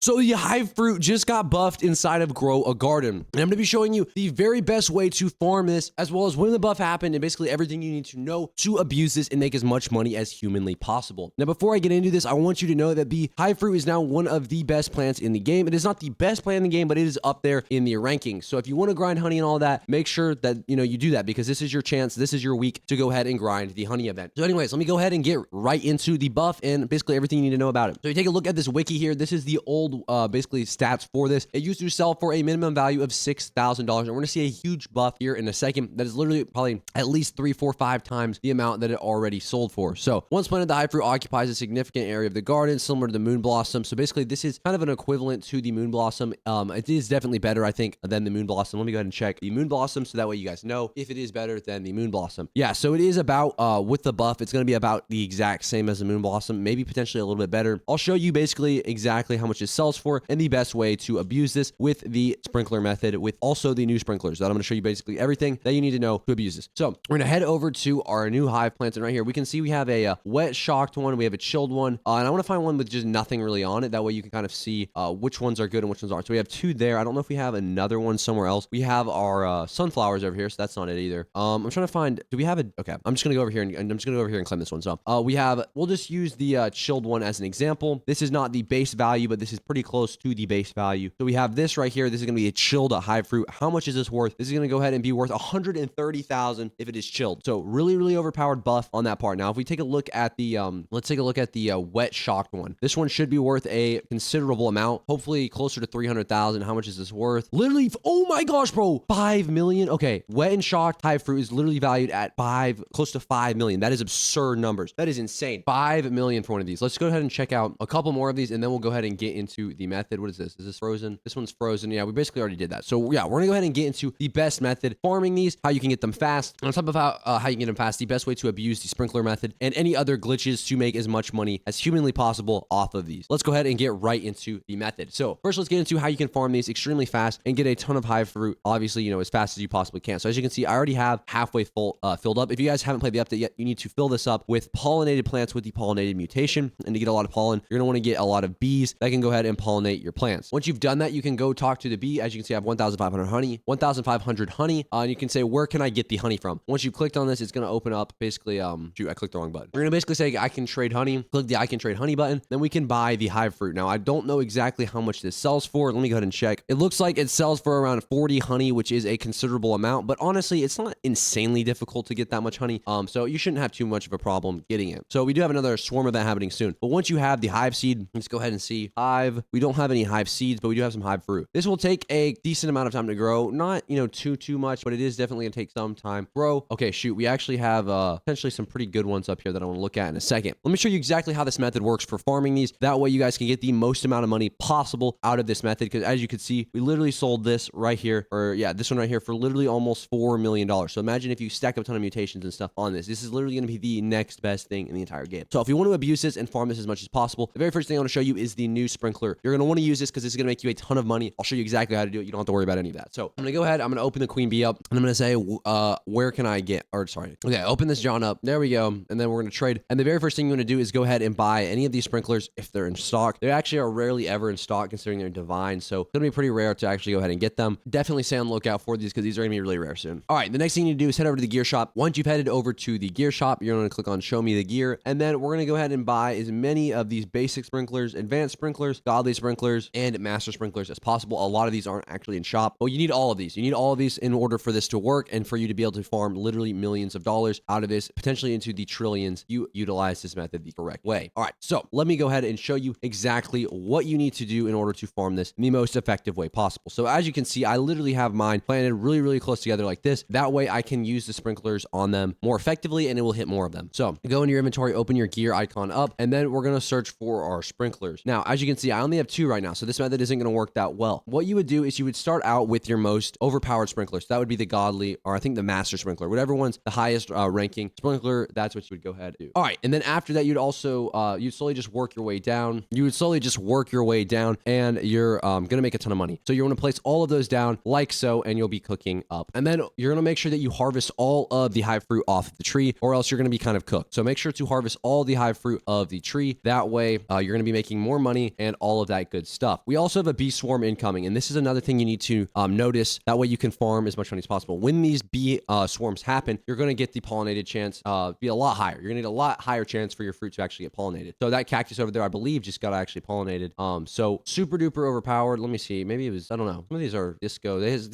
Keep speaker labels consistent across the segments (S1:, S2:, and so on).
S1: So the Hive Fruit just got buffed inside of Grow a Garden. And I'm going to be showing you the very best way to farm this, as well as when the buff happened and basically everything you need to know to abuse this and make as much money as humanly possible. Now, before I get into this, I want you to know that the Hive Fruit is now one of the best plants in the game. It is not the best plant in the game, but it is up there in the rankings. So if you want to grind honey and all that, make sure that, you do that, because this is your chance. This is your week to go ahead and grind the honey event. So anyways, let me go ahead and get right into the buff and basically everything you need to know about it. So you take a look at this wiki here. This is the old basically stats for this. It used to sell for a minimum value of $6,000, and we're going to see a huge buff here in a second that is literally probably at least 3, 4, 5 times the amount that it already sold for. So once planted, the Hive Fruit occupies a significant area of the garden, similar to the Moon Blossom. So basically this is kind of an equivalent to the Moon Blossom. It is definitely better, I think, than the Moon Blossom. Let me go ahead and check the Moon Blossom so that way you guys know if it is better than the Moon Blossom. Yeah, so it is about with the buff, it's going to be about the exact same as the Moon Blossom, maybe potentially a little bit better. I'll show you basically exactly how much it sells for and the best way to abuse this with the sprinkler method, with also the new sprinklers that I'm going to show you basically everything that you need to know to abuse this. So we're going to head over to our new hive plants, and right here we can see we have a wet shocked one, we have a chilled one, and I want to find one with just nothing really on it. That way you can kind of see which ones are good and which ones aren't. So we have 2 there. I don't know if we have another one somewhere else. We have our sunflowers over here, so that's not it either. I'm trying to find, do we have a, okay, I'm just going to go over here and I'm just going to go over here and claim this one. So we'll just use the chilled one as an example. This is not the base value, but this is pretty close to the base value. So we have this right here. This is going to be a chilled Hive Fruit. How much is this worth? This is going to go ahead and be worth 130,000 if it is chilled. So really, really overpowered buff on that part. Now, if we take a look at the, let's take a look at the wet shocked one. This one should be worth a considerable amount, hopefully closer to 300,000. How much is this worth? Literally, oh my gosh, bro, 5 million. Okay, wet and shocked Hive Fruit is literally valued at close to 5 million. That is absurd numbers. That is insane. 5 million for one of these. Let's go ahead and check out a couple more of these, and then we'll go ahead and get into the method. What is this? Is this frozen? This one's frozen. Yeah, we basically already did that. So yeah, we're gonna go ahead and get into the best method, farming these, how you can get them fast. On top of how you can get them fast, the best way to abuse the sprinkler method and any other glitches to make as much money as humanly possible off of these. Let's go ahead and get right into the method. So first, let's get into how you can farm these extremely fast and get a ton of Hive Fruit, obviously, as fast as you possibly can. So as you can see, I already have halfway full filled up. If you guys haven't played the update yet, you need to fill this up with pollinated plants with the pollinated mutation. And to get a lot of pollen, you're gonna want to get a lot of bees that can go ahead and pollinate your plants. Once you've done that, you can go talk to the bee. As you can see, I have 1,500 honey, and you can say, where can I get the honey from? Once you've clicked on this, it's going to open up basically, shoot, I clicked the wrong button. We're going to basically say, I can trade honey. Click the I can trade honey button. Then we can buy the Hive Fruit. Now, I don't know exactly how much this sells for. Let me go ahead and check. It looks like it sells for around 40 honey, which is a considerable amount, but honestly, it's not insanely difficult to get that much honey. So you shouldn't have too much of a problem getting it. So we do have another swarm event happening soon. But once you have the hive seed, let's go ahead and see hive. We don't have any hive seeds, but we do have some Hive Fruit. This will take a decent amount of time to grow. Not, too much, but it is definitely gonna take some time. Grow. Okay, shoot. We actually have potentially some pretty good ones up here that I want to look at in a second. Let me show you exactly how this method works for farming these. That way you guys can get the most amount of money possible out of this method. Because as you can see, we literally sold this right here, or yeah, this one right here for literally almost $4 million. So imagine if you stack up a ton of mutations and stuff on this. This is literally gonna be the next best thing in the entire game. So if you want to abuse this and farm this as much as possible, the very first thing I want to show you is the new sprinkler. You're gonna want to use this because it's gonna make you a ton of money. I'll show you exactly how to do it. You don't have to worry about any of that. So I'm gonna go ahead. I'm gonna open the queen bee up, and I'm gonna say, where can I get? Or sorry. Okay, open this John up. There we go. And then we're gonna trade. And the very first thing you want to do is go ahead and buy any of these sprinklers if they're in stock. They actually are rarely ever in stock considering they're divine. So it's gonna be pretty rare to actually go ahead and get them. Definitely stay on the lookout for these because these are gonna be really rare soon. All right, the next thing you need to do is head over to the gear shop. Once you've headed over to the gear shop, you're gonna click on show me the gear, and then we're gonna go ahead and buy as many of these basic sprinklers, advanced sprinklers, godly sprinklers, and master sprinklers as possible. A lot of these aren't actually in shop. Well, you need all of these. You need all of these in order for this to work and for you to be able to farm literally millions of dollars out of this, potentially into the trillions. You utilize this method the correct way. All right, so let me go ahead and show you exactly what you need to do in order to farm this in the most effective way possible. So as you can see, I literally have mine planted really, really close together like this. That way I can use the sprinklers on them more effectively and it will hit more of them. So go into your inventory, open your gear icon up, and then we're going to search for our sprinklers. Now, as you can see, I only have 2 right now, so this method isn't going to work that well. What you would do is you would start out with your most overpowered sprinkler. So that would be the godly, or I think the master sprinkler, whatever one's the highest ranking sprinkler, that's what you would go ahead and do. All right, and then after that, you'd also, you'd slowly just work your way down. You would slowly just work your way down, and you're going to make a ton of money. So you're going to place all of those down like so, and you'll be cooking up. And then you're going to make sure that you harvest all of the Hive Fruit off of the tree, or else you're going to be kind of cooked. So make sure to harvest all the Hive Fruit of the tree. That way, you're going to be making more money, and all of that good stuff. We also have a bee swarm incoming, and this is another thing you need to notice. That way you can farm as much money as possible. When these bee swarms happen, you're going to get the pollinated chance be a lot higher. You're going to need a lot higher chance for your fruit to actually get pollinated. So that cactus over there, I believe, just got actually pollinated. So super duper overpowered. Let me see. Maybe it was, I don't know. Some of these are disco. Some of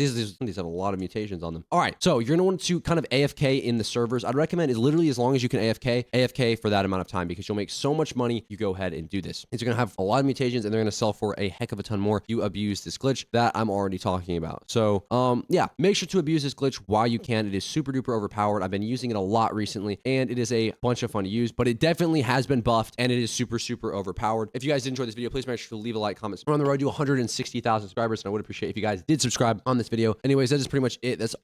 S1: these have a lot of mutations on them. All right. So you're going to want to kind of AFK in the servers. I'd recommend is literally as long as you can AFK for that amount of time, because you'll make so much money. You go ahead and do this. It's going to have a lot of mutations, and they're going to sell for a heck of a ton more if you abuse this glitch that I'm already talking about. So yeah, make sure to abuse this glitch while you can. It is super duper overpowered. I've been using it a lot recently, and it is a bunch of fun to use, but it definitely has been buffed, and it is super, super overpowered. If you guys did enjoy this video, please make sure to leave a like, comment. We're on the road to 160,000 subscribers, and I would appreciate if you guys did subscribe on this video. Anyways, that is pretty much it. That's